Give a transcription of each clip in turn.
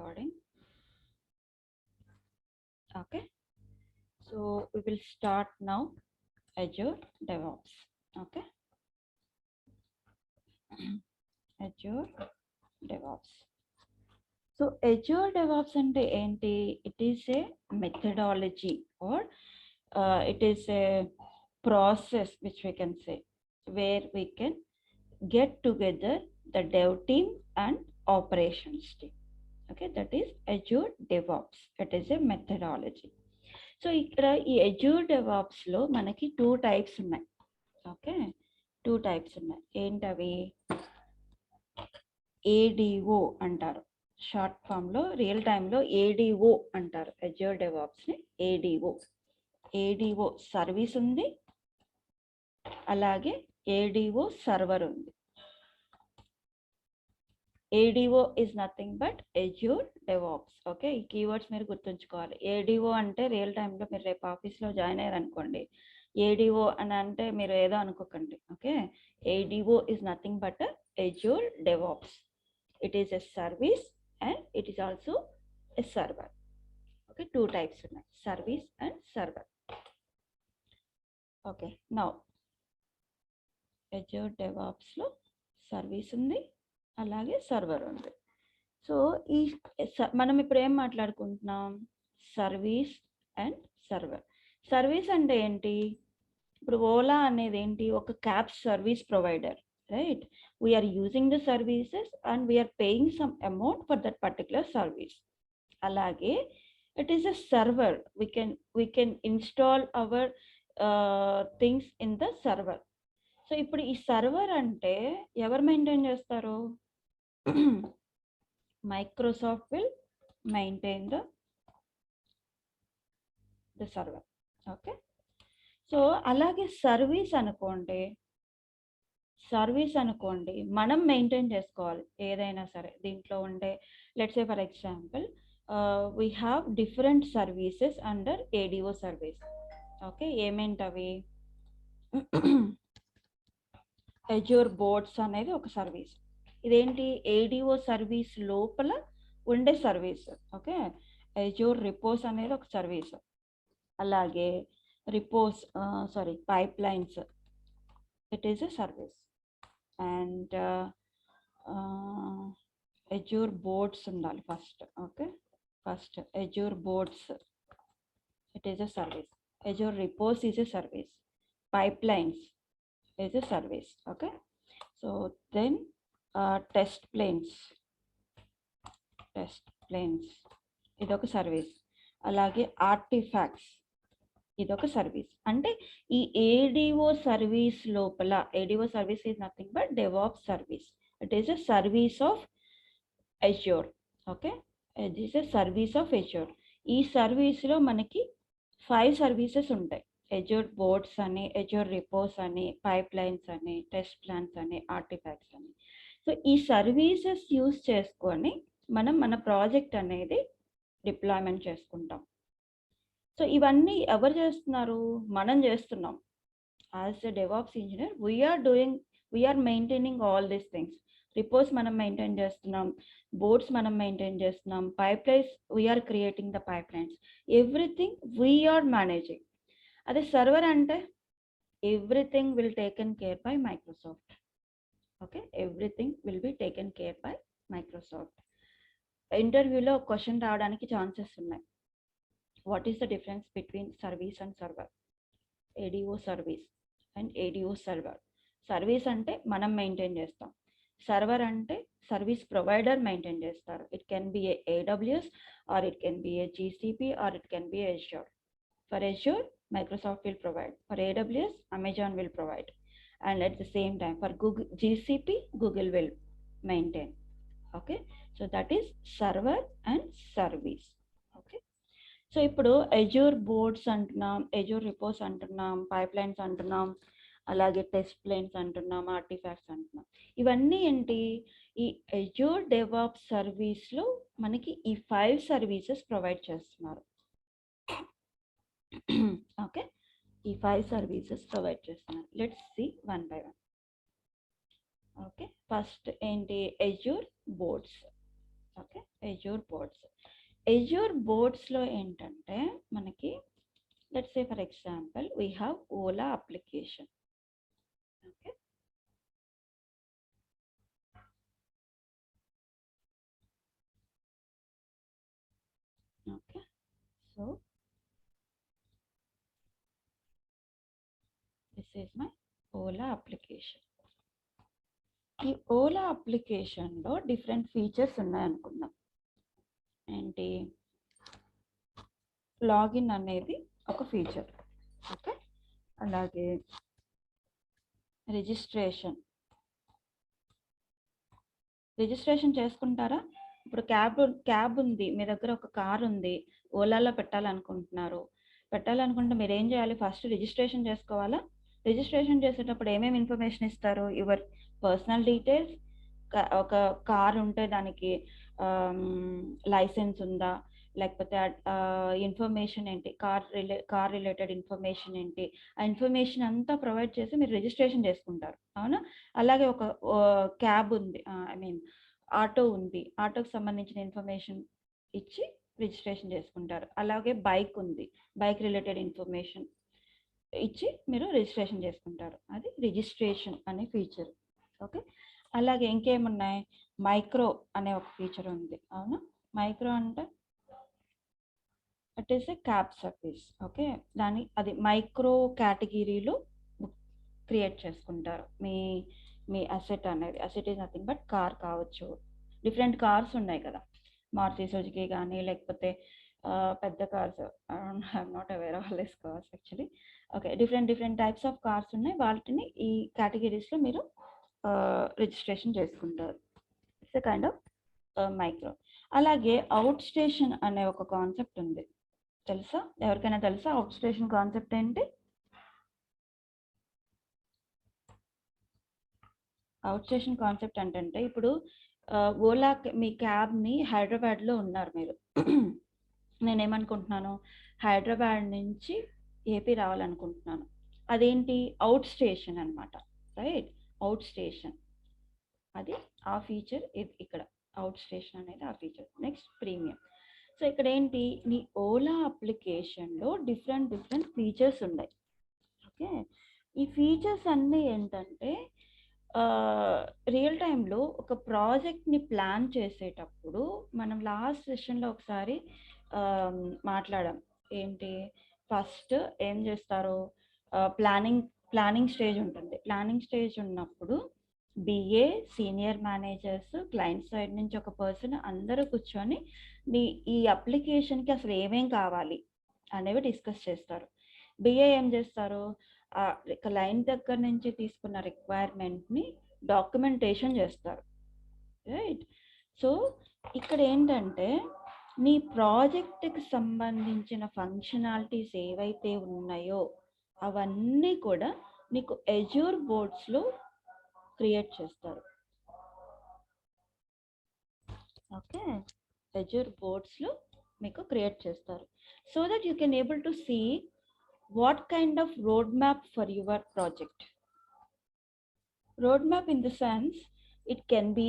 recording. Okay, so we will start now Azure Devops. Okay, Azure Devops. So Azure Devops ante enti? It is a methodology or it is a process which we can say where we can get together the dev team and operations team. Okay, that is Azure Devops. It is a methodology. So ఇక్కడ ఈ Azure DevOps లో మనకి 2 types ఉన్నాయి. Okay, 2 types ఉన్నాయి. ఏంటవి? ADO అంటారు, short form లో real time లో ఏడిఓ అంటారు. అజూర్ డెవాప్స్ ని ఏడిఓ సర్వీస్ ఉంది, అలాగే ఏడిఓ సర్వర్ ఉంది. ADO is nothing but Azure DevOps. Okay, ఈ కీవర్డ్స్ మీరు గుర్తుంచుకోవాలి. ADO అంటే రియల్ టైంలో మీరు రేపు ఆఫీస్లో జాయిన్ అయ్యారు అనుకోండి, ADO అని అంటే మీరు ఏదో అనుకోకండి. Okay, ADO is nothing but Azure DevOps. It is a service and it is also a server. Okay, 2 types ఉన్నాయి, service and server. Okay, now Azure DevOps లో సర్వీస్ ఉంది, అలాగే సర్వర్ ఉంది. సో ఈ మనం ఇప్పుడు ఏం మాట్లాడుకుంటున్నాం? Service and server. సర్వీస్ అంటే ఏంటి? ఇప్పుడు ఓలా అనేది ఏంటి? ఒక cab service provider, right? We are using the services and we are paying some amount for that particular service. అలాగే it is a server. We can install our things in the server. So ఇప్పుడు ఈ server అంటే ఎవరు maintain చేస్తారు? Microsoft will maintain the server. Okay, so అలాగే service అనుకోండి మనం maintain చేసుకోవాలి ఏదైనా సరే. దీంట్లో ఉండే let's say for example we have different services under ADO service. Okay, ఏమేంటవి? అజూర్ బోర్డ్స్ అనేది ఒక సర్వీస్. ఇదేంటి? ఏడిఓ సర్వీస్ లోపల ఉండే సర్వీస్. ఓకే, అజూర్ రిపోస్ అనేది ఒక సర్వీస్. అలాగే pipelines, it is a service. And Azure boards ఉండాలి first. Okay, first Azure boards, it is a service. Azure repos is a service. Pipelines is a service. Okay, so then test plans ఇదొక service. అలాగే artifacts ఇదొక service. అంటే ఈ ADO service లోపల, ADO service is nothing but DevOps service. It is a service of Azure. Okay, it is a service of Azure. ఈ సర్వీస్లో మనకి 5 services ఉంటాయి. అజ్యూర్ బోర్డ్స్ అని, అజ్యూర్ రిపోస్ అని, పైప్ లైన్స్ అని, టెస్ట్ ప్లాన్స్ అని, ఆర్టిఫాక్ట్స్ అని. సో ఈ సర్వీసెస్ యూజ్ చేసుకొని మనం మన ప్రాజెక్ట్ అనేది డిప్లాయ్మెంట్ చేసుకుంటాం. సో ఇవన్నీ ఎవరు చేస్తున్నారు? మనం చేస్తున్నాం. As a DevOps engineer we are maintaining all these things. Reports మనం మెయింటైన్ చేస్తున్నాం, బోర్డ్స్ మనం మెయింటైన్ చేస్తున్నాం, pipelines we are creating the pipelines, everything we are managing. అదే సర్వర్ అంటే everything will taken care by Microsoft. Okay, everything will be taken care by Microsoft. ఇంటర్వ్యూలో question రావడానికి chances ఉన్నాయి. What is the difference between service and server? ADO service and ADO server. Service అంటే మనం maintain చేస్తాం, server అంటే service provider maintain చేస్తారు. It can be AWS or it can be GCP or it can be Azure. For Azure, Microsoft will provide. For AWS, Amazon will provide. And at the same time, for GCP, Google will maintain. Okay, so that is server and service. Okay, so ఇప్పుడు Azure boards అంటున్నాం, Azure repos అంటున్నాం, pipelines అంటున్నాం, అలాగే test planes అంటున్నాం, artefacts అంటున్నాం. ఇవన్నీ ఏంటి? ఈ Azure DevOps సర్వీస్లో మనకి ఈ 5 సర్వీసెస్ ప్రొవైడ్ చేస్తున్నారు. ఓకే, ఈ 5 సర్వీసెస్ ప్రొవైడ్ చేస్తున్నారు. Let's see one by one. Okay, first ఏంటి? Azure boards. Okay, Azure boards. Azure boards లో ఏంటంటే మనకి let's say for example we have Ola application. Okay. Okay. So this is my Ola application. ఈ ఓలా అప్లికేషన్లో different features ఉన్నాయనుకుందాం. ఏంటి, login అనేది ఒక feature. Okay, అలాగే రిజిస్ట్రేషన్ చేసుకుంటారా? ఇప్పుడు క్యాబ్ ఉంది, మీ దగ్గర ఒక కార్ ఉంది, ఓలాలో పెట్టాలనుకుంటే మీరు ఏం చేయాలి? ఫస్ట్ రిజిస్ట్రేషన్ చేసుకోవాలా? రిజిస్ట్రేషన్ చేసేటప్పుడు ఏమేమి ఇన్ఫర్మేషన్ ఇస్తారు? యువర్ పర్సనల్ డీటెయిల్స్, ఒక కార్ ఉంటే దానికి లైసెన్స్ ఉందా, లేకపోతే ఇన్ఫర్మేషన్ ఏంటి, కార్ రిలేటెడ్ ఇన్ఫర్మేషన్ ఏంటి, ఆ ఇన్ఫర్మేషన్ అంతా ప్రొవైడ్ చేసి మీరు రిజిస్ట్రేషన్ చేసుకుంటారు, అవునా? అలాగే ఒక క్యాబ్ ఉంది, ఐ మీన్ ఆటో ఉంది, ఆటోకి సంబంధించిన ఇన్ఫర్మేషన్ ఇచ్చి రిజిస్ట్రేషన్ చేసుకుంటారు. అలాగే బైక్ ఉంది, బైక్ రిలేటెడ్ ఇన్ఫర్మేషన్ ఇచ్చి మీరు రిజిస్ట్రేషన్ చేసుకుంటారు. అది రిజిస్ట్రేషన్ అనే ఫీచర్. ఓకే, అలాగే ఇంకేమున్నాయి? మైక్రో అనే ఒక ఫీచర్ ఉంది, అవునా? మైక్రో అంటే it is A cab service. Okay, అది మైక్రో కేటగిరీలో క్రియేట్ చేసుకుంటారు. మీ అసెట్ అనేది, asset is nothing but car కావచ్చు. డిఫరెంట్ కార్స్ ఉన్నాయి కదా, మారుతి సుజుకి కానీ, లేకపోతే పెద్ద cars, I'm not aware of this cars actually. Okay, different types of cars ఉన్నాయి, వాటిని ఈ కేటగిరీస్లో మీరు రిజిస్ట్రేషన్ చేసుకుంటారు. It's a kind of micro. అలాగే అవుట్ స్టేషన్ అనే ఒక కాన్సెప్ట్ ఉంది, తెలుసా? ఎవరికైనా తెలుసా అవుట్ స్టేషన్ కాన్సెప్ట్ ఏంటి? అవుట్ స్టేషన్ కాన్సెప్ట్ అంటే ఇప్పుడు ఓలా మీ క్యాబ్ని హైదరాబాద్లో ఉన్నారు మీరు. నేనేమనుకుంటున్నాను, హైదరాబాద్ నుంచి ఏపీ రావాలనుకుంటున్నాను. అదేంటి? అవుట్ స్టేషన్ అనమాట, రైట్? అవుట్ స్టేషన్, అది ఆ ఫీచర్. ఇక్కడ అవుట్ స్టేషన్ అనేది ఆ ఫీచర్. Next premium. సో ఇక్కడ ఏంటి, నీ ఓలా అప్లికేషన్లో డిఫరెంట్ ఫీచర్స్ ఉన్నాయి. ఓకే, ఈ ఫీచర్స్ అన్నీ ఏంటంటే రియల్ టైంలో ఒక ప్రాజెక్ట్ని ప్లాన్ చేసేటప్పుడు మనం లాస్ట్ సెషన్లో ఒకసారి మాట్లాడాం. ఏంటి, ఫస్ట్ ఏం చేస్తారు? ప్లానింగ్ స్టేజ్ ఉంటుంది. ప్లానింగ్ స్టేజ్ ఉన్నప్పుడు BA, senior managers, client side నుంచి ఒక పర్సన్, అందరూ కూర్చొని ఈ అప్లికేషన్కి అసలు ఏమేం కావాలి అనేవి డిస్కస్ చేస్తారు. బిఏ ఏం చేస్తారు? క్లయింట్ దగ్గర నుంచి తీసుకున్న రిక్వైర్మెంట్ని డాక్యుమెంటేషన్ చేస్తారు, రైట్? సో ఇక్కడ ఏంటంటే నీ ప్రాజెక్ట్కి సంబంధించిన ఫంక్షనాలిటీస్ ఏవైతే ఉన్నాయో అవన్నీ కూడా నీకు అజూర్ బోర్డ్స్లో క్రియేట్ చేస్తారు. ఓకే, అజూర్ బోర్డ్స్లో మీకు క్రియేట్ చేస్తారు. So that you can able to see what kind of roadmap for your project. Roadmap in the sense, it can be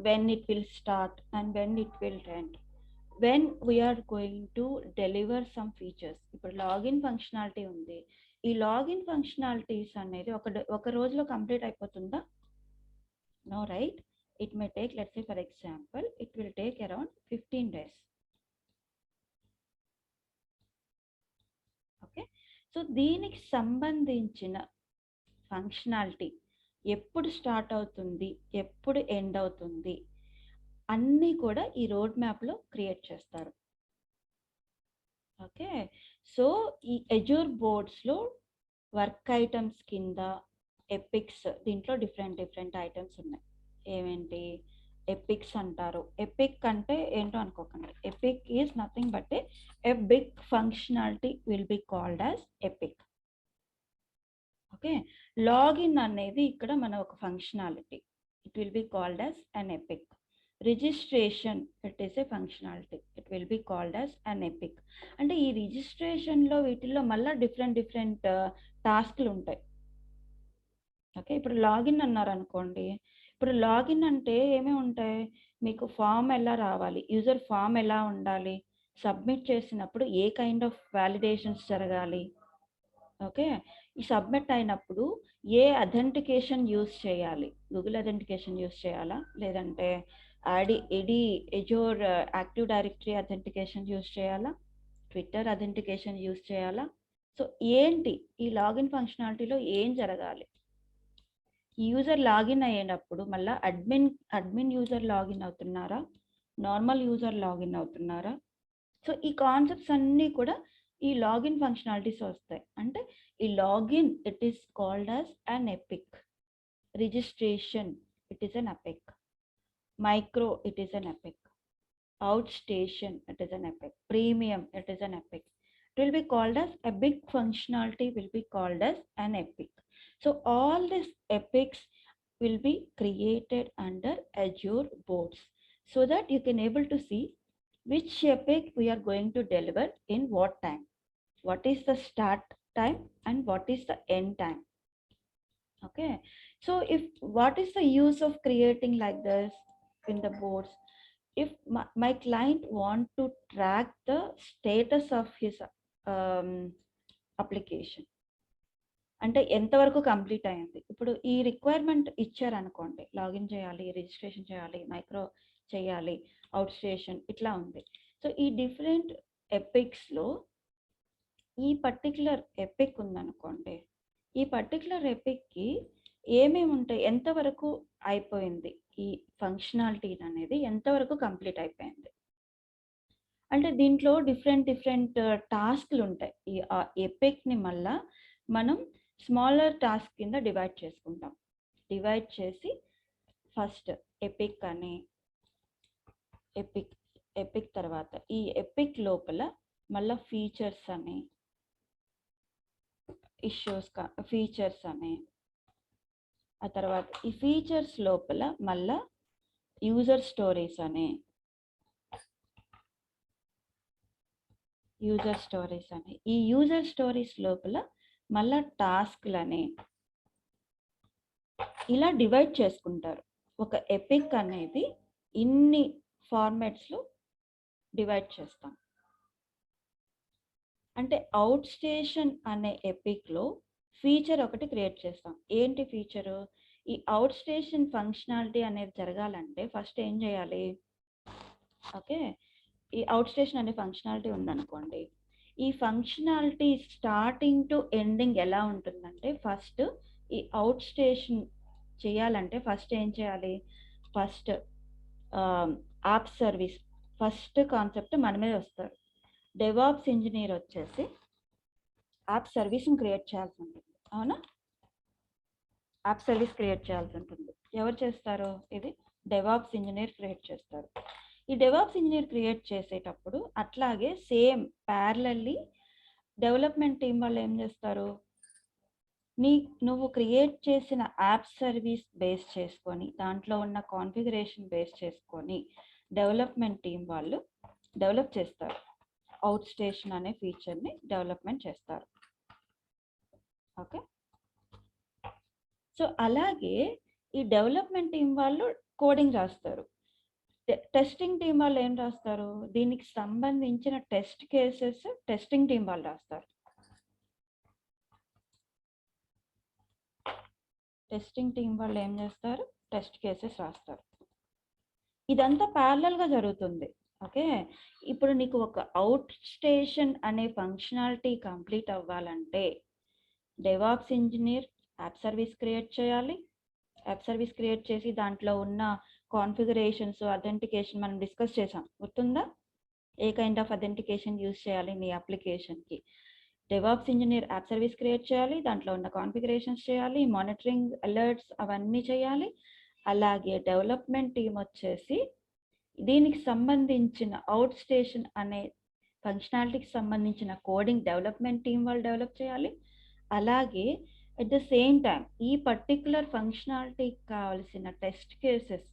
when it will start and when it will end, when we are going to deliver some features. ఇప్పుడు login functionality ఉంది, ఈ login functionalities అనేది ఒక రోజులో complete అయిపోతుందా? No, right? It may take, let's say for example, it will take around 15 days. Okay, so దీనికి సంబంధించిన functionality ఎప్పుడు స్టార్ట్ అవుతుంది, ఎప్పుడు ఎండ్ అవుతుంది, అన్నీ కూడా ఈ రోడ్ మ్యాప్లో క్రియేట్ చేస్తారు. ఓకే, సో ఈ అజూర్ బోర్డ్స్లో వర్క్ ఐటమ్స్ కింద ఎపిక్స్, దీంట్లో డిఫరెంట్ ఐటమ్స్ ఉన్నాయి. ఏమేంటి? ఎపిక్స్ అంటారు. ఎపిక్ అంటే ఏంటో అనుకోకండి, epic is nothing but a big functionality will be called as epic. Okay, login అనేది ఇక్కడ మన ఒక functionality, it will be called as an epic. Registration, it is a functionality, it will be called as an epic. అంటే ఈ రిజిస్ట్రేషన్లో వీటిల్లో మళ్ళీ different టాస్క్లు ఉంటాయి. ఓకే, ఇప్పుడు లాగిన్ అన్నారు అనుకోండి, ఇప్పుడు లాగిన్ అంటే ఏమేమి ఉంటాయి? మీకు ఫామ్ ఎలా రావాలి, యూజర్ ఫామ్ ఎలా ఉండాలి, సబ్మిట్ చేసినప్పుడు ఏ కైండ్ ఆఫ్ వ్యాలిడేషన్స్ జరగాలి. ఓకే, ఈ సబ్మిట్ అయినప్పుడు ఏ అథెంటికేషన్ యూస్ చేయాలి, గూగుల్ అథెంటికేషన్ యూస్ చేయాలా, లేదంటే ఎజోర్ యాక్టివ్ డైరెక్టరీ అథెంటికేషన్ యూస్ చేయాలా, ట్విట్టర్ అథెంటికేషన్ యూస్ చేయాలా. సో ఏంటి ఈ లాగిన్ ఫంక్షనాలిటీలో ఏం జరగాలి, యూజర్ లాగిన్ అయ్యేటప్పుడు మళ్ళీ అడ్మిన్ యూజర్ లాగిన్ అవుతున్నారా, నార్మల్ యూజర్ లాగిన్ అవుతున్నారా. సో ఈ కాన్సెప్ట్స్ అన్నీ కూడా ఈ లాగిన్ ఫంక్షనాలిటీస్ వస్తాయి. అంటే ఈ login it is called as an epic, registration it is an epic, micro it is an epic, outstation it is an epic, premium it is an epic. It will be called as a big functionality will be called as an epic. So all these epics will be created under Azure boards so that you can able to see which epic we are going to deliver in what time, what is the start time and what is the end time. Okay, so if what is the use of creating like this in the boards, if my client want to track the status of his application, అంటే ఎంతవరకు complete అయింది. ఇప్పుడు ఈ requirement ఇచ్చారనుకోండి, login చేయాలి, registration చేయాలి, micro చేయాలి, out station ఇట్లా ఉంది. సో ఈ డిఫరెంట్ ఎపిక్స్లో ఈ పర్టికులర్ ఎపిక్ ఉందనుకోండి, ఈ పర్టికులర్ ఎపిక్కి ఏమేమి ఉంటాయి, ఎంతవరకు అయిపోయింది, ఈ ఫంక్షనాలిటీ అనేది ఎంతవరకు కంప్లీట్ అయిపోయింది. అంటే దీంట్లో డిఫరెంట్ టాస్క్లు ఉంటాయి. ఈ ఎపిక్ని మళ్ళా మనం స్మాలర్ టాస్క్ కింద డివైడ్ చేసుకుంటాం. డివైడ్ చేసి ఫస్ట్ ఎపిక్ అని, ఎపిక్ తర్వాత ఈ ఎపిక్ లోపల మళ్ళీ ఫీచర్స్ అని, ఇష్యూస్ ఫీచర్స్ అని, ఆ తర్వాత ఈ ఫీచర్స్ లోపల మళ్ళా యూజర్ స్టోరీస్ అని, ఈ యూజర్ స్టోరీస్ లోపల మళ్ళా టాస్క్లని ఇలా డివైడ్ చేసుకుంటారు. ఒక ఎపిక్ అనేది ఇన్ని ఫార్మాట్స్లో డివైడ్ చేస్తాం. అంటే అవుట్ స్టేషన్ అనే ఎపిక్లో ఫీచర్ ఒకటి క్రియేట్ చేస్తాం. ఏంటి ఫీచరు, ఈ అవుట్ స్టేషన్ ఫంక్షనాలిటీ అనేది జరగాలంటే ఫస్ట్ ఏం చేయాలి. ఓకే, ఈ అవుట్ స్టేషన్ అనే ఫంక్షనాలిటీ ఉందనుకోండి, ఈ ఫంక్షనాలిటీ స్టార్టింగ్ టు ఎండింగ్ ఎలా ఉంటుందంటే, ఫస్ట్ ఈ అవుట్ స్టేషన్ చేయాలంటే ఫస్ట్ ఏం చేయాలి, first app service first concept మన మీద వస్తారు. డెవాప్స్ ఇంజనీర్ వచ్చేసి యాప్ సర్వీస్ని క్రియేట్ చేయాల్సి ఉంటుంది. అవునా, యాప్ సర్వీస్ క్రియేట్ చేయాల్సి ఉంటుంది. ఎవరు చేస్తారు, ఇది డెవాప్స్ ఇంజనీర్ క్రియేట్ చేస్తారు. ఈ డెవాప్స్ ఇంజనీర్ క్రియేట్ చేసేటప్పుడు అట్లాగే సేమ్ ప్యారలల్లీ డెవలప్మెంట్ టీం వాళ్ళు ఏం చేస్తారు, నువ్వు క్రియేట్ చేసిన యాప్ సర్వీస్ బేస్ చేసుకొని, దాంట్లో ఉన్న కాన్ఫిగరేషన్ బేస్ చేసుకొని డెవలప్మెంట్ టీం వాళ్ళు డెవలప్ చేస్తారు. అవుట్ స్టేషన్ అనే ఫీచర్ని డెవలప్మెంట్ చేస్తారు. ఓకే, సో అలాగే ఈ డెవలప్మెంట్ టీం వాళ్ళు కోడింగ్ రాస్తారు. టెస్టింగ్ టీం వాళ్ళు ఏం రాస్తారు, దీనికి సంబంధించిన టెస్ట్ కేసెస్ టెస్టింగ్ టీం వాళ్ళు రాస్తారు. టెస్టింగ్ టీం వాళ్ళు ఏం చేస్తారు, టెస్ట్ కేసెస్ రాస్తారు. ఇదంతా ప్యారలల్గా జరుగుతుంది. ఓకే, ఇప్పుడు నీకు ఒక అవుట్ స్టేషన్ అనే ఫంక్షనాలిటీ కంప్లీట్ అవ్వాలంటే DevOps engineer app service create చేయాలి. యాప్ సర్వీస్ క్రియేట్ చేసి దాంట్లో ఉన్న కాన్ఫిగరేషన్స్, అథెంటికేషన్ మనం డిస్కస్ చేసాం, గుర్తుందా, ఏ కైండ్ ఆఫ్ అథెంటికేషన్ యూజ్ చేయాలి నీ అప్లికేషన్కి. DevOps engineer app service create చేయాలి, దాంట్లో ఉన్న కాన్ఫిగరేషన్స్ చేయాలి, మానిటరింగ్ అలర్ట్స్ అవన్నీ చేయాలి. అలాగే డెవలప్మెంట్ టీం వచ్చేసి దీనికి సంబంధించిన అవుట్ స్టేషన్ అనే ఫంక్షనాలిటీకి సంబంధించిన కోడింగ్ డెవలప్మెంట్ టీం వాళ్ళు డెవలప్ చేయాలి. అలాగే అట్ ద సేమ్ టైం ఈ పర్టికులర్ ఫంక్షనాలిటీకి కావాల్సిన టెస్ట్ కేసెస్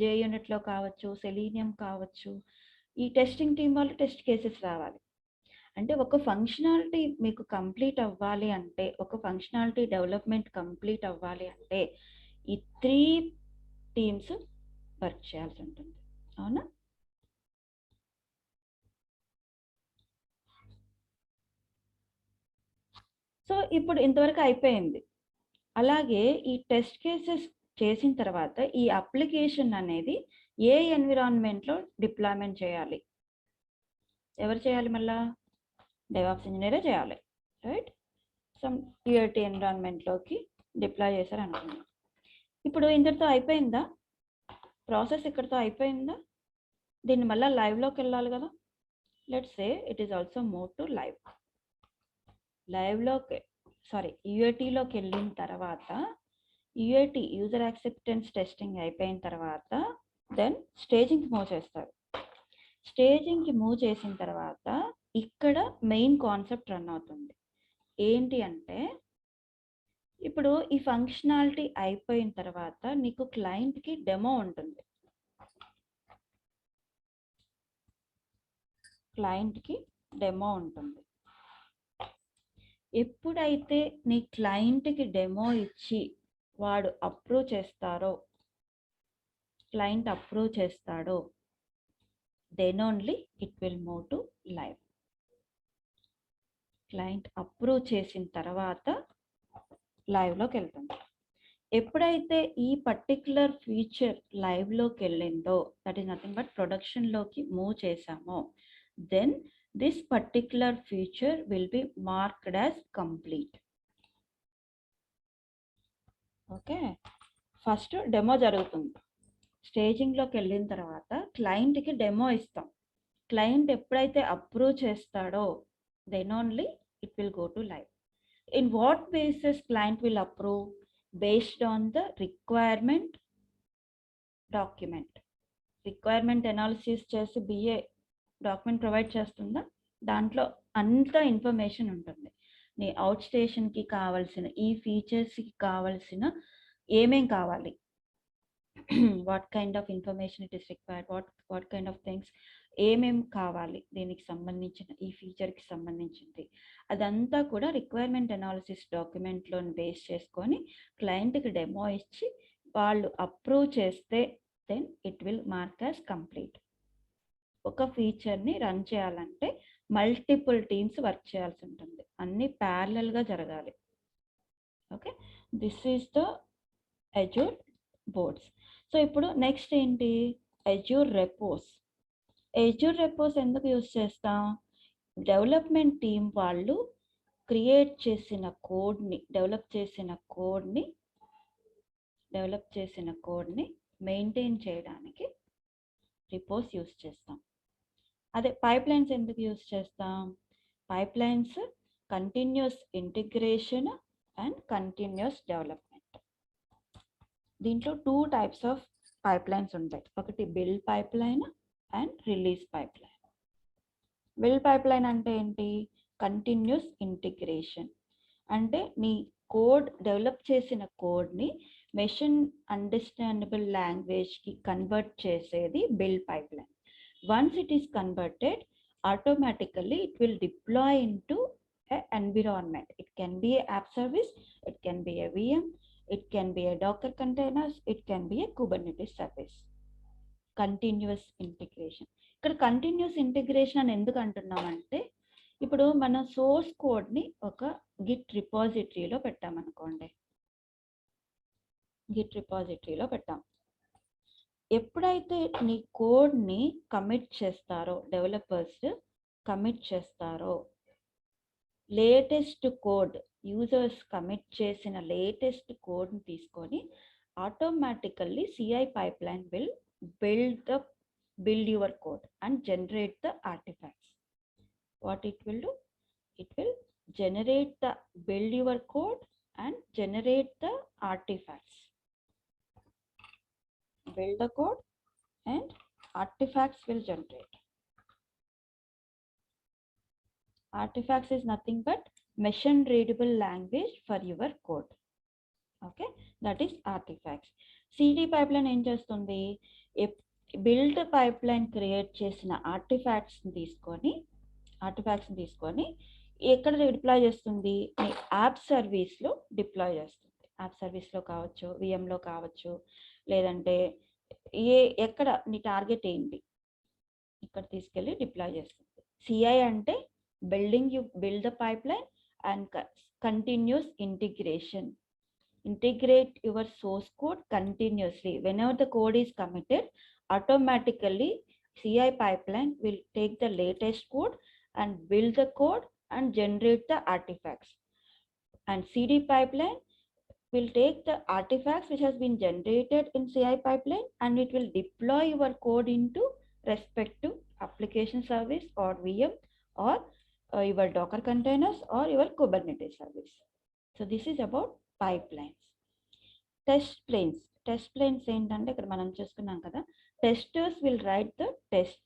జే యూనిట్లో కావచ్చు, సెలీనియం కావచ్చు, ఈ టెస్టింగ్ టీం వాళ్ళు టెస్ట్ కేసెస్ రావాలి. అంటే ఒక ఫంక్షనాలిటీ మీకు కంప్లీట్ అవ్వాలి అంటే, ఒక ఫంక్షనాలిటీ డెవలప్మెంట్ కంప్లీట్ అవ్వాలి అంటే ఈ 3 టీమ్స్ వర్క్ చేయాల్సి ఉంటుంది. అవునా? సో ఇప్పుడు ఇంతవరకు అయిపోయింది. అలాగే ఈ టెస్ట్ కేసెస్ చేసిన తర్వాత ఈ అప్లికేషన్ అనేది ఏ ఎన్విరాన్మెంట్లో డిప్లాయ్మెంట్ చేయాలి? ఎవరు చేయాలి? మళ్ళా డెవాప్స్ ఇంజనీరే చేయాలి, రైట్? సమ్ యూఏటీ ఎన్విరాన్మెంట్లోకి డిప్లాయ్ చేశారు అనుకున్నాం. ఇప్పుడు ఇంతటితో అయిపోయిందా? ప్రాసెస్ ఇక్కడితో అయిపోయిందా? దీన్ని మళ్ళీ లైవ్లోకి వెళ్ళాలి కదా. Let's say it is also move to live. లైవ్లోకి యూఏటీలోకి వెళ్ళిన తర్వాత యూఏటీ యూజర్ యాక్సెప్టెన్స్ టెస్టింగ్ అయిపోయిన తర్వాత దెన్ స్టేజింగ్కి మూవ్ చేస్తారు. స్టేజింగ్కి మూవ్ చేసిన తర్వాత ఇక్కడ మెయిన్ కాన్సెప్ట్ రన్ అవుతుంది. ఏంటి అంటే ఇప్పుడు ఈ ఫంక్షనాలిటీ అయిపోయిన తర్వాత నీకు క్లయింట్కి డెమో ఉంటుంది. ఎప్పుడైతే నీ క్లయింట్కి డెమో ఇచ్చి వాడు క్లయింట్ అప్రూవ్ చేస్తాడో then only it will move to live. Client approve చేసిన తర్వాత లైవ్లోకి వెళ్తుంది. ఎప్పుడైతే ఈ పర్టిక్యులర్ ఫీచర్ లైవ్లోకి వెళ్ళిందో, దట్ ఈస్ నథింగ్ బట్ ప్రొడక్షన్లోకి మూవ్ చేసామో, then this particular feature will be marked as complete. Okay, first demo జరుగుతుంది. స్టేజింగ్లోకి వెళ్ళిన తర్వాత క్లయింట్కి డెమో ఇస్తాం. క్లయింట్ ఎప్పుడైతే అప్రూవ్ చేస్తాడో then only it will go to live. In what basis client will approve? Based on the requirement document. Requirement analysis చేసి BA document provide చేస్తుందా? దాంట్లో అంత ఇన్ఫర్మేషన్ ఉంటుంది. నీ అవుట్ స్టేషన్కి కావాల్సిన ఈ ఫీచర్స్కి కావాల్సిన ఏమేం కావాలి, what kind of information it is required, what kind of things ఏమేం కావాలి దీనికి సంబంధించిన, ఈ ఫీచర్కి సంబంధించింది, అదంతా కూడా రిక్వైర్మెంట్ అనాలిసిస్ డాక్యుమెంట్లో బేస్ చేసుకొని క్లయింట్కి డెమో ఇచ్చి వాళ్ళు అప్రూవ్ చేస్తే then it will mark as complete. ఒక ఫీచర్ని రన్ చేయాలంటే మల్టిపుల్ టీమ్స్ వర్క్ చేయాల్సి ఉంటుంది, అన్నీ ప్యారలల్గా జరగాలి. Okay, this is the Azure boards. So ఇప్పుడు నెక్స్ట్ ఏంటి? అజూర్ రెపోస్. అజూర్ రెపోస్ ఎందుకు యూజ్ చేస్తాం? డెవలప్మెంట్ టీం వాళ్ళు క్రియేట్ చేసిన కోడ్ని, డెవలప్ చేసిన కోడ్ని మెయింటైన్ చేయడానికి రిపోస్ యూజ్ చేస్తాం. అదే పైప్లైన్స్ ఎందుకు యూజ్ చేస్తాం? Pipelines continuous integration and continuous development. దీంట్లో 2 టైప్స్ ఆఫ్ పైప్లైన్స్ ఉంటాయి. ఒకటి build pipeline and release pipeline. Build pipeline అంటే ఏంటి? కంటిన్యూస్ ఇంటిగ్రేషన్ అంటే నీ కోడ్, డెవలప్ చేసిన కోడ్ని మెషిన్ అండర్స్టాండబుల్ లాంగ్వేజ్కి కన్వర్ట్ చేసేది build pipeline. Once it is converted, automatically it will deploy into an environment. It can be an app service, it can be a VM, it can be a Docker containers, it can be a Kubernetes service. Continuous integration. ఇక్కడ continuous integration అని ఎందుకు అంటున్నామంటే, ఇప్పుడు మన source కోడ్ని ఒక Git రిపాజిటరీలో పెట్టామనుకోండి, ఎప్పుడైతే నీ కోడ్ని కమిట్ చేస్తారో, డెవలపర్స్ కమిట్ చేస్తారో, లేటెస్ట్ కోడ్, యూజర్స్ కమిట్ చేసిన లేటెస్ట్ కోడ్ని తీసుకొని automatically CI pipeline will build your code and generate the artifacts. What it will do? It will generate the build your code and generate the artifacts. Build the code and artifacts will generate. Artifacts is nothing but machine readable language for your code. Okay, that is artifacts. CD pipeline ఏం చేస్తుంది? Build pipeline create చేసిన ఆర్టిఫాక్ట్స్ని తీసుకొని ఎక్కడ deploy చేస్తుంది? మీ app సర్వీస్లో deploy చేస్తుంది. App సర్వీస్లో కావచ్చు, విఎంలో కావచ్చు, లేదంటే ఎక్కడ నీ టార్గెట్ ఏంటి, ఇక్కడ తీసుకెళ్ళి డిప్లాయ్ చేస్తుంది. సిఐ అంటే building, you build the pipe line and continuous integration. Integrate your source code continuously. Whenever the code is committed, automatically CI pipeline will take the latest code and build the code and generate the artifacts. And CD pipeline will take the artifacts which has been generated in CI pipeline and it will deploy your code into respective application service or VM or your Docker containers or your Kubernetes service. So this is about pipelines. Test plans ఏంటంటే ఇక్కడ మనం చూసుకున్నాం కదా, testers will write the test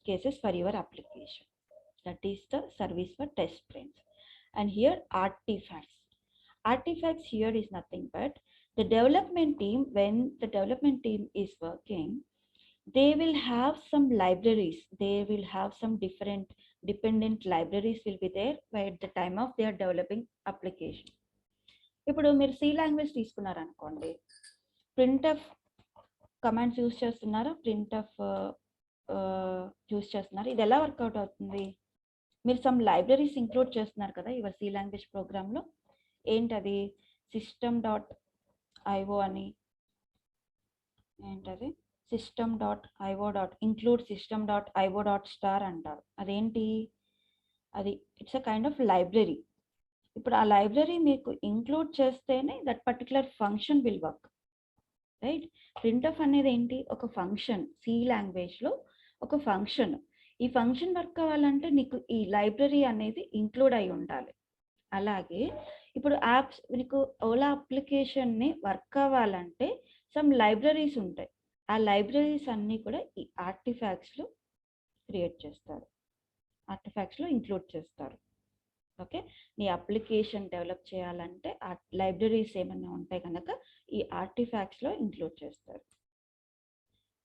cases for your application. That is the service for test plans. And here artifacts here is nothing but the development team, when the development team is working, they will have some libraries, they will have some different dependent libraries will be there at the time of they are developing application. ఇప్పుడు మీరు C language తీసుకున్నారనుకోండి, printf commands use చేస్తున్నారా, printf use చేస్తున్నారు, ఇది ఎలా work out అవుతుంది? మీరు some libraries include చేస్తున్నారు కదా యువర్ సి లాంగ్వేజ్ ప్రోగ్రాంలో. ఏంటది? system.io అని, ఏంటది system.io.include system.io.star అంటారు. అదేంటి? అది it's a kind of library. ఇప్పుడు ఆ లైబ్రరీ మీకు ఇంక్లూడ్ చేస్తేనే that particular function will work, right? Printf అనేది ఏంటి? ఒక ఫంక్షన్, సి లాంగ్వేజ్లో ఒక ఫంక్షన్. ఈ ఫంక్షన్ వర్క్ అవ్వాలంటే నీకు ఈ లైబ్రరీ అనేది ఇంక్లూడ్ అయి ఉండాలి. అలాగే ఇప్పుడు యాప్స్, మీకు ఓలా అప్లికేషన్ని వర్క్ అవ్వాలంటే సమ్ లైబ్రరీస్ ఉంటాయి. ఆ లైబ్రరీస్ అన్నీ కూడా ఈ ఆర్టిఫాక్ట్స్లో క్రియేట్ చేస్తారు, ఆర్టిఫాక్ట్స్లో ఇంక్లూడ్ చేస్తారు. ఓకే, నీ అప్లికేషన్ డెవలప్ చేయాలంటే ఆ లైబ్రరీస్ ఏమైనా ఉంటాయి కనుక ఈ ఆర్టిఫాక్ట్స్లో ఇంక్లూడ్ చేస్తారు.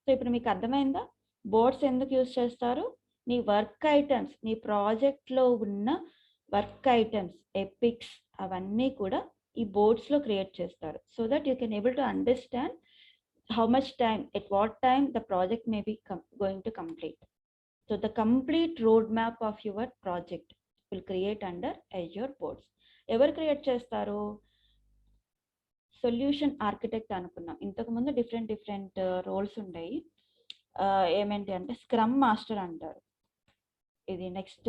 సో ఇప్పుడు మీకు అర్థమైందా బోర్డ్స్ ఎందుకు యూజ్ చేస్తారు? నీ వర్క్ ఐటమ్స్, నీ ప్రాజెక్ట్లో ఉన్న వర్క్ ఐటమ్స్, ఎపిక్స్, అవన్నీ కూడా ఈ బోర్డ్స్లో క్రియేట్ చేస్తారు. So that you can able to understand how much time, at what time the project may be going to complete. So the complete roadmap of your project will create under Azure boards. Ever create చేస్తారు? Solution architect అనుకున్నాం. ఇంతకు ముందు different roles ఉంటాయి. ఏమేంటి అంటే scrum master అంటారు. ఇది next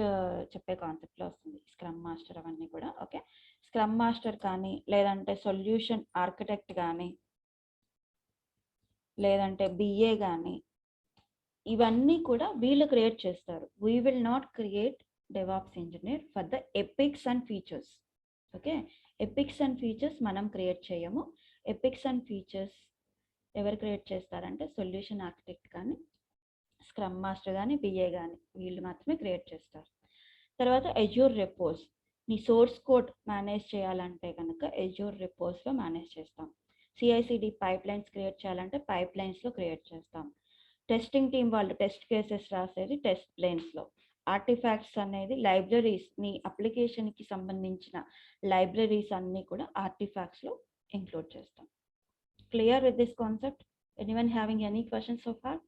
చెప్పే కాన్సెప్ట్లో వస్తుంది, స్క్రమ్ మాస్టర్ అవన్నీ కూడా. ఓకే, స్క్రమ్ మాస్టర్ కానీ, లేదంటే సొల్యూషన్ ఆర్కిటెక్ట్ కానీ, లేదంటే బిఏ కానీ, ఇవన్నీ కూడా వీళ్ళు క్రియేట్ చేస్తారు. We will not create DevOps engineer for the epics and features. Okay, epics and features మనం క్రియేట్ చేయము. ఎపిక్స్ అండ్ ఫీచర్స్ ఎవరు క్రియేట్ చేస్తారంటే సొల్యూషన్ ఆర్కిటెక్ట్ కానీ, స్క్రమ్ మాస్టర్ కానీ, బిఏ కానీ, వీళ్ళు మాత్రమే క్రియేట్ చేస్తారు. తర్వాత అజ్యూర్ రెపోస్, నీ సోర్స్ కోడ్ మేనేజ్ చేయాలంటే కనుక అజ్యూర్ రెపోస్లో మేనేజ్ చేస్తాం. CI/CD పైప్లైన్స్ క్రియేట్ చేయాలంటే పైప్లైన్స్లో క్రియేట్ చేస్తాం. టెస్టింగ్ టీం వాళ్ళు టెస్ట్ కేసెస్ రాసేది టెస్ట్ ప్లేన్స్లో. ఆర్టిఫాక్ట్స్ అనేది లైబ్రరీస్, మీ అప్లికేషన్కి సంబంధించిన లైబ్రరీస్ అన్నీ కూడా ఆర్టిఫాక్ట్స్లో ఇంక్లూడ్ చేస్తాం. Clear with this concept? Anyone having any questions so far?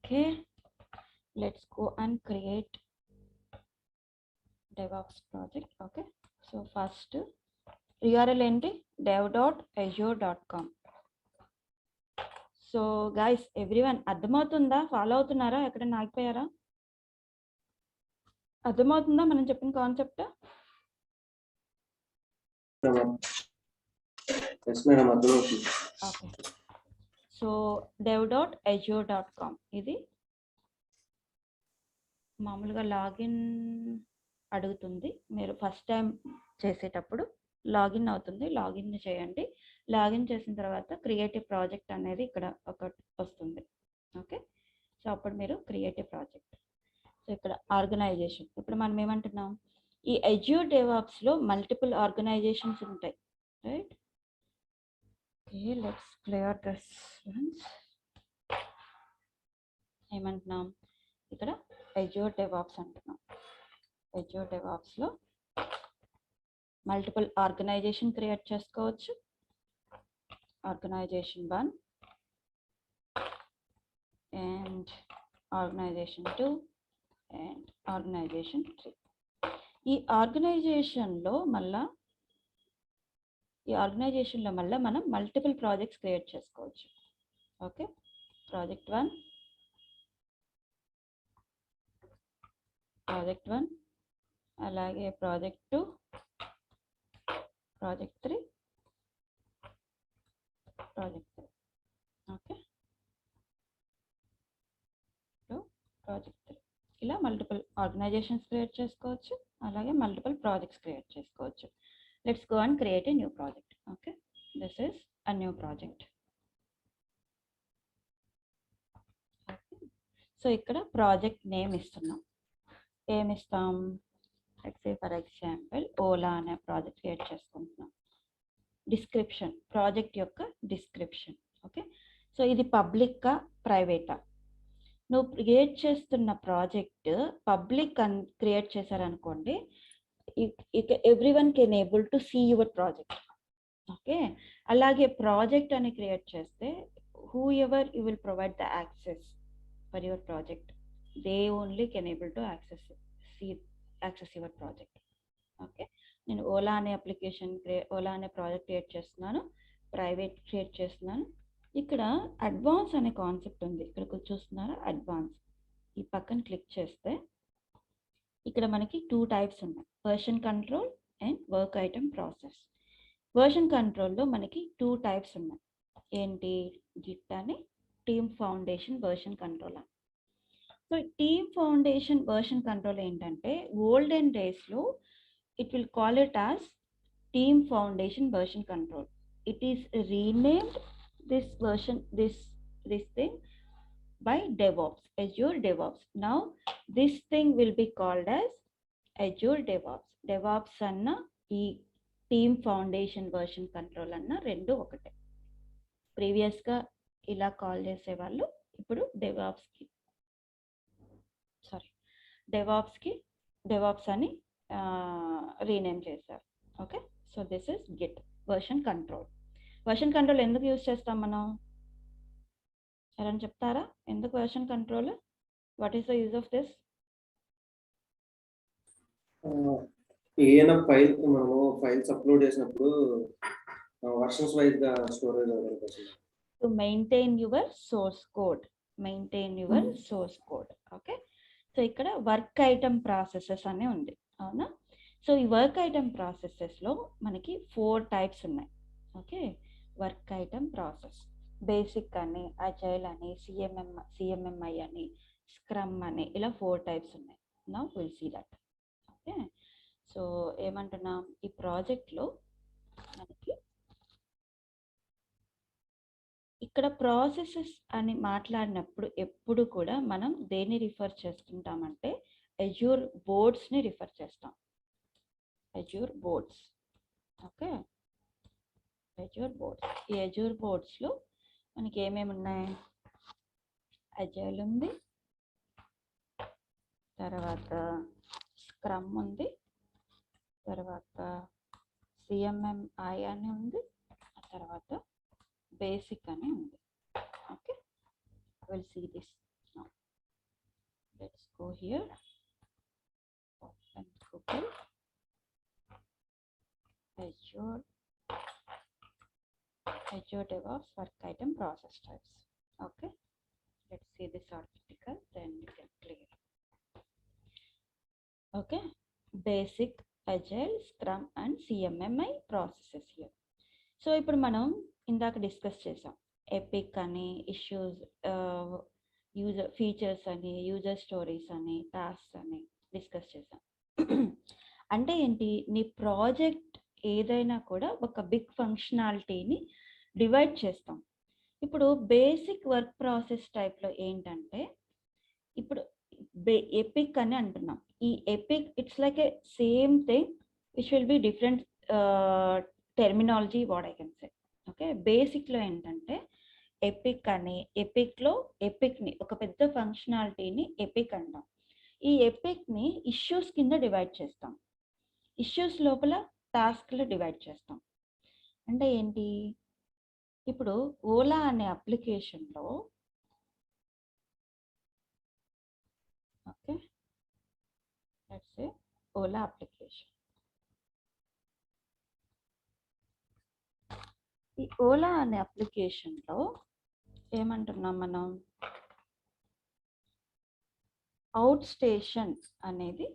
Okay, let's go and create DevOps project. Okay, so first URL ఏంటి? dev.azure.com. సో గైస్, ఎవ్రీవన్ అర్థమవుతుందా? ఫాలో అవుతున్నారా? ఎక్కడైనా ఆగిపోయారా? అర్థమవుతుందా మనం చెప్పిన కాన్సెప్ట్? ఓకే, సో dev.azure.com ఇది మామూలుగా లాగిన్ అడుగుతుంది. మీరు ఫస్ట్ టైం చేసేటప్పుడు లాగిన్ అవుతుంది, లాగిన్ చేయండి. లాగిన్ చేసిన తర్వాత క్రియేటివ్ ప్రాజెక్ట్ అనేది ఇక్కడ ఒకటి వస్తుంది. ఓకే, సో అప్పుడు మీరు క్రియేటివ్ ప్రాజెక్ట్. సో ఇక్కడ ఆర్గనైజేషన్, ఇప్పుడు మనం ఏమంటున్నాం, ఈ అజ్యూర్ డెవాప్స్లో మల్టిపుల్ ఆర్గనైజేషన్స్ ఉంటాయి, right? Okay, let's clear this ones. ఏమంటున్నాం ఇక్కడ Azure DevOps అంటున్నాం. Azure DevOpsలో మల్టిపుల్ ఆర్గనైజేషన్ క్రియేట్ చేసుకోవచ్చు. Organisation 1 and organisation 2 and organisation 3. ఈ ఆర్గనైజేషన్లో మళ్ళా మనం మల్టిపుల్ ప్రాజెక్ట్స్ క్రియేట్ చేసుకోవచ్చు. ఓకే, ప్రాజెక్ట్ 1, అలాగే ప్రాజెక్ట్ 2, ప్రాజెక్ట్ 3, ఓకే, ప్రాజెక్ట్ 3. ఇలా మల్టిపుల్ ఆర్గనైజేషన్స్ క్రియేట్ చేసుకోవచ్చు, అలాగే మల్టిపుల్ ప్రాజెక్ట్స్ క్రియేట్ చేసుకోవచ్చు. Let's go and create a new project. Okay, this is a new project. So ఇక్కడ ప్రాజెక్ట్ నేమ్ ఇస్తున్నాం. ఏమి ఇస్తాం? Let's say for example Ola అనే ప్రాజెక్ట్ క్రియేట్ చేసుకుంటున్నాం. డిస్క్రిప్షన్, ప్రాజెక్ట్ యొక్క డిస్క్రిప్షన్. ఓకే, సో ఇది పబ్లిక్కా ప్రైవేటా? నువ్వు క్రియేట్ చేస్తున్న ప్రాజెక్ట్ పబ్లిక్ క్రియేట్ చేశారనుకోండి, everyone can able to see your project. Okay, అలాగే ప్రాజెక్ట్ అని క్రియేట్ చేస్తే whoever you will provide the access for your project, they only can able to access your project. Okay, నేను ఓలా అనే ఓలా అనే project create చేస్తున్నాను, private create చేస్తున్నాను. ఇక్కడ advance అనే కాన్సెప్ట్ ఉంది. ఇక్కడ చూస్తున్నారా, అడ్వాన్స్. ఈ పక్కన క్లిక్ చేస్తే ఇక్కడ మనకి 2 టైప్స్ ఉన్నాయి, version control and work item process. Version కంట్రోల్లో మనకి 2 టైప్స్ ఉన్నాయి. ఏంటి? గిట్ అని, టీమ్ ఫౌండేషన్ వర్షన్ కంట్రోల్ అని. So team foundation version control ఏంటంటే, ఓల్డెన్ డేస్లో it will call it as team foundation version control. It is renamed this thing by Devops, Azure Devops. Now this thing will be called as Azure Devops. Devops anna ee team foundation version control anna rendu okate. Previous ga ila call chese vallu ippudu DevOps ani rename చేశారు. Okay, so this is git version control. Version control ఎందుకు use చేస్తాం మనం? ఎవరైనా చెప్తారా? ఎందుకు version control? What is the use of this? ఏదైనా files upload చేసినప్పుడు versions wise గా స్టోరేజ్ అవ్వడం కోసం. To maintain your source code. Okay, so ఇక్కడ వర్క్ ఐటమ్ ప్రాసెసెస్ అని ఉంది, అవునా? సో ఈ వర్క్ ఐటమ్ ప్రాసెసెస్లో మనకి 4 టైప్స్ ఉన్నాయి. Okay, work item process basic అని, అజైల్ అని, సిఎంఎంఐ అని, స్క్రమ్ అని, ఇలా 4 టైప్స్ ఉన్నాయి. Now will see that. Okay, so ఏమంటున్నాం, ఈ ప్రాజెక్ట్లో మనకి ఇక్కడ ప్రాసెసెస్ అని మాట్లాడినప్పుడు ఎప్పుడు కూడా మనం దేన్ని రిఫర్ చేస్తుంటామంటే అజ్యూర్ బోర్డ్స్ని రిఫర్ చేస్తాం. Azure boards. Okay, Azure boards. ఈ అజ్యూర్ బోర్డ్స్లో మనకి ఏమేమి ఉన్నాయి? అజైల్ ఉంది, తర్వాత స్క్రమ్ ఉంది, తర్వాత సిఎంఎంఐ అని ఉంది, తర్వాత బేసిక్ అని ఉంది. Okay, will see this now. Let's go here, open Google, Azure DevOps work item process types. Okay, let's see this article, then you can clear. Okay, basic, agile, scrum and CMMI processes here. So ఇప్పుడు మనం ఇందాక discuss చేసాం, epic అని, issues, user features అని, user stories అని, tasks అని discuss చేసాం. అంటే ఏంటి? నీ ప్రాజెక్ట్ ఏదైనా కూడా ఒక బిగ్ ఫంక్షనాలిటీని డివైడ్ చేస్తాం. ఇప్పుడు బేసిక్ వర్క్ ప్రాసెస్ టైప్లో ఏంటంటే, ఇప్పుడు ఎపిక్ అని అంటున్నాం. ఈ epic it's like a same thing which will be different terminology what I can say. Okay, బేసిక్లో ఏంటంటే ఎపిక్ అని, ఎపిక్లో ఎపిక్ని ఒక పెద్ద ఫంక్షనాలిటీని ఎపిక్ అంటాం. ఈ ఎపిక్ని ఇష్యూస్ కింద డివైడ్ చేస్తాం. ఇష్యూస్ లోపల టాస్క్లు డివైడ్ చేస్తాం. అంటే ఏంటి, ఇప్పుడు ఓలా అనే అప్లికేషన్లో okay let's say Ola application. ఈ ఓలా అనే అప్లికేషన్లో ఏమంటున్నాం మనం, అవుట్ స్టేషన్ అనేది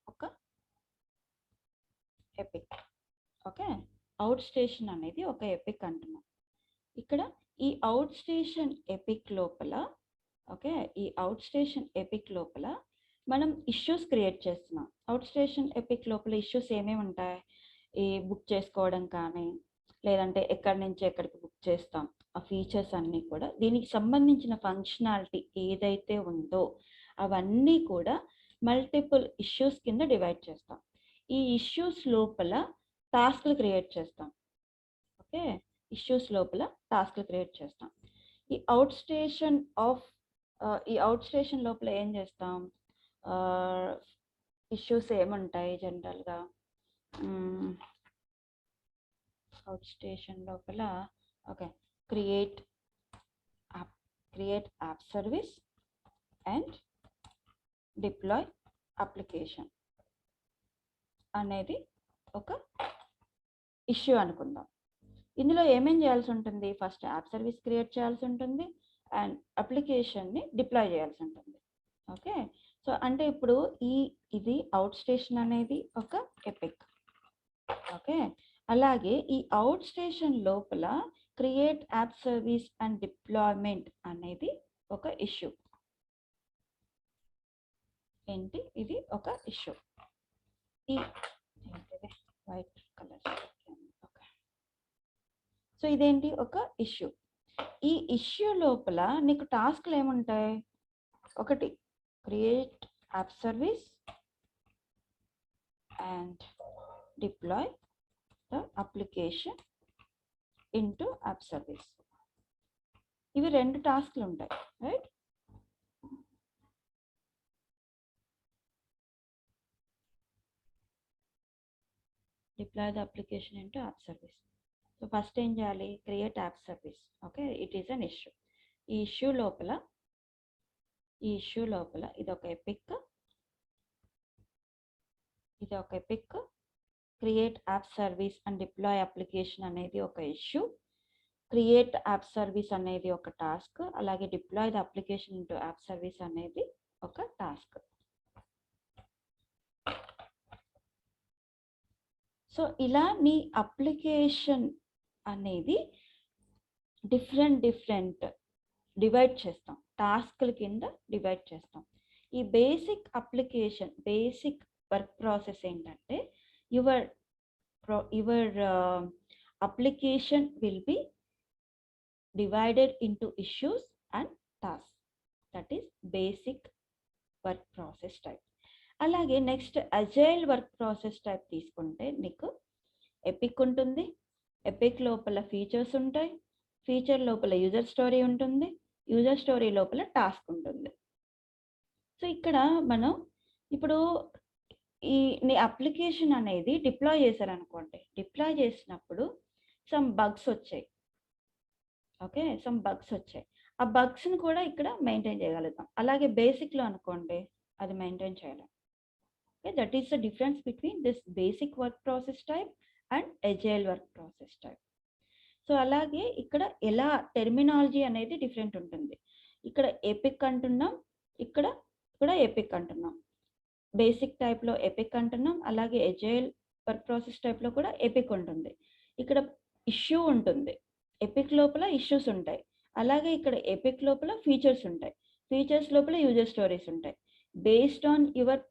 ఒక ఎపిక్. ఓకే, అవుట్ స్టేషన్ అనేది ఒక ఎపిక్ అంటున్నాం. ఇక్కడ ఈ అవుట్ స్టేషన్ ఎపిక్ లోపల ఓకే, ఈ అవుట్ స్టేషన్ ఎపిక్ లోపల మనం ఇష్యూస్ క్రియేట్ చేస్తున్నాం. అవుట్ స్టేషన్ ఎపిక్ లోపల ఇష్యూస్ ఏమేమి ఉంటాయి, ఈ బుక్ చేసుకోవడం కానీ, లేదంటే ఎక్కడి నుంచి ఎక్కడికి బుక్ చేస్తాం, ఆ ఫీచర్స్ అన్నీ కూడా, దీనికి సంబంధించిన ఫంక్షనాలిటీ ఏదైతే ఉందో అవన్నీ కూడా మల్టిపుల్ ఇష్యూస్ కింద డివైడ్ చేస్తాం. ఈ ఇష్యూస్ లోపల టాస్క్లు క్రియేట్ చేస్తాం. ఓకే, ఇష్యూస్ లోపల టాస్క్లు క్రియేట్ చేస్తాం. ఈ అవుట్ స్టేషన్ లోపల ఏం చేస్తాం, ఇష్యూస్ ఏముంటాయి జనరల్గా, అవుట్ స్టేషన్ లోపల okay create app service and deploy application అనేది ఒక ఇష్యూ అనుకుందాం. ఇందులో ఏమేం చేయాల్సి ఉంటుంది, ఫస్ట్ యాప్ సర్వీస్ క్రియేట్ చేయాల్సి ఉంటుంది అండ్ అప్లికేషన్ని డిప్లాయ్ చేయాల్సి ఉంటుంది. ఓకే, సో అంటే ఇప్పుడు ఇది అవుట్ స్టేషన్ అనేది ఒక ఎపిక్. ఓకే, అలాగే ఈ అవుట్ స్టేషన్ లోపల create app service and deployment అనేది ఒక ఇష్యూ. ఏంటి, ఇది ఒక ఇష్యూ. ఈ వైట్ కలర్. ఓకే, సో ఇదేంటి ఒక ఇష్యూ. ఈ ఇష్యూ లోపల నీకు టాస్క్లు ఏముంటాయి, ఒకటి create app service and deploy the application into app service. ఇవి 2 టాస్క్లు ఉంటాయి, right. Deploy the application into app service. So first ఏం చేయాలి, create app service. Okay, it is an issue. ఈ ఇష్యూ లోపల ఇది ఒక epic, create app service and deploy application అనేది ఒక ఇష్యూ, క్రియేట్ యాప్ సర్వీస్ అనేది ఒక టాస్క్, అలాగే deploy the application into app service అనేది ఒక టాస్క్. సో ఇలా నీ అప్లికేషన్ అనేది డిఫరెంట్ డివైడ్ చేస్తాం, టాస్క్ల కింద డివైడ్ చేస్తాం. ఈ basic application, basic work process ఏంటంటే, your application will be divided into issues and task. That is basic work process type. అలాగే next agile work process type తీసుకుంటే నీకు ఎపిక్ ఉంటుంది, ఎపిక్ లోపల ఫీచర్స్ ఉంటాయి, ఫీచర్ లోపల యూజర్ స్టోరీ ఉంటుంది, user story లోపల టాస్క్ ఉంటుంది. సో ఇక్కడ మనం ఇప్పుడు నీ అప్లికేషన్ అనేది డిప్లాయ్ చేశారనుకోండి, డిప్లాయ్ చేసినప్పుడు సమ్ బగ్స్ వచ్చాయి. ఓకే, సమ్ బగ్స్ వచ్చాయి, ఆ బగ్స్ని కూడా ఇక్కడ మెయింటైన్ చేయగలుగుతాం. అలాగే బేసిక్లో అనుకోండి, అది మెయింటైన్ చేయలేం. Okay, that is the difference between this basic work process type and agile work process type. So అలాగే ఇక్కడ ఎలా టెర్మినాలజీ అనేది డిఫరెంట్ ఉంటుంది. ఇక్కడ ఎపిక్ అంటున్నాం, ఇక్కడ కూడా ఎపిక్ అంటున్నాం. బేసిక్ టైప్లో ఎపిక్ అంటున్నాం, అలాగే అజైల్ వర్క్ ప్రాసెస్ టైప్లో కూడా ఎపిక్ ఉంటుంది. ఇక్కడ ఇష్యూ ఉంటుంది, ఎపిక్ లోపల ఇష్యూస్ ఉంటాయి. అలాగే ఇక్కడ ఎపిక్ లోపల ఫీచర్స్ ఉంటాయి, ఫీచర్స్ లోపల యూజర్ స్టోరీస్ ఉంటాయి. Based on your